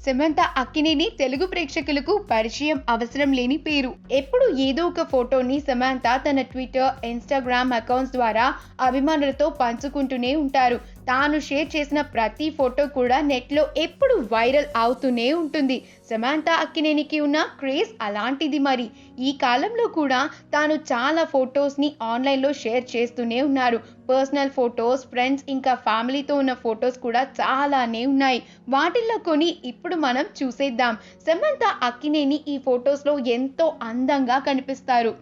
సమంత అక్కినేని తెలుగు ప్రేక్షకులకు పరిచయం అవసరం లేని పేరు. ఎప్పుడు ఏదో ఒక ఫోటోని సమంత తన ట్విట్టర్, ఇన్‌స్టాగ్రామ్ అకౌంట్స్ ద్వారా అభిమానులతో పంచుకుంటూనే ఉంటారు. తాను షేర్ చేసిన ప్రతి ఫోటో కూడా నెట్‌లో ఎప్పుడు వైరల్ అవుతూనే ఉంటుంది. సమంత అక్కినేనికి ఉన్న క్రేజ్ అలాంటిది మరి. ఈ కాలంలో కూడా తాను చాలా ఫోటోస్‌ని ఆన్‌లైన్‌లో షేర్ చేస్తూనే ఉన్నారు. పర్సనల్ ఫోటోస్, ఫ్రెండ్స్ ఇంకా ఫ్యామిలీతో ఉన్న ఫోటోస్ కూడా చాలానే ఉన్నాయి. వాటిల్లో కొన్ని ఇప్పుడు మనం చూసేద్దాం. సమంత అక్కినేని ఈ ఫోటోస్‌లో ఎంతో అందంగా కనిపిస్తారు.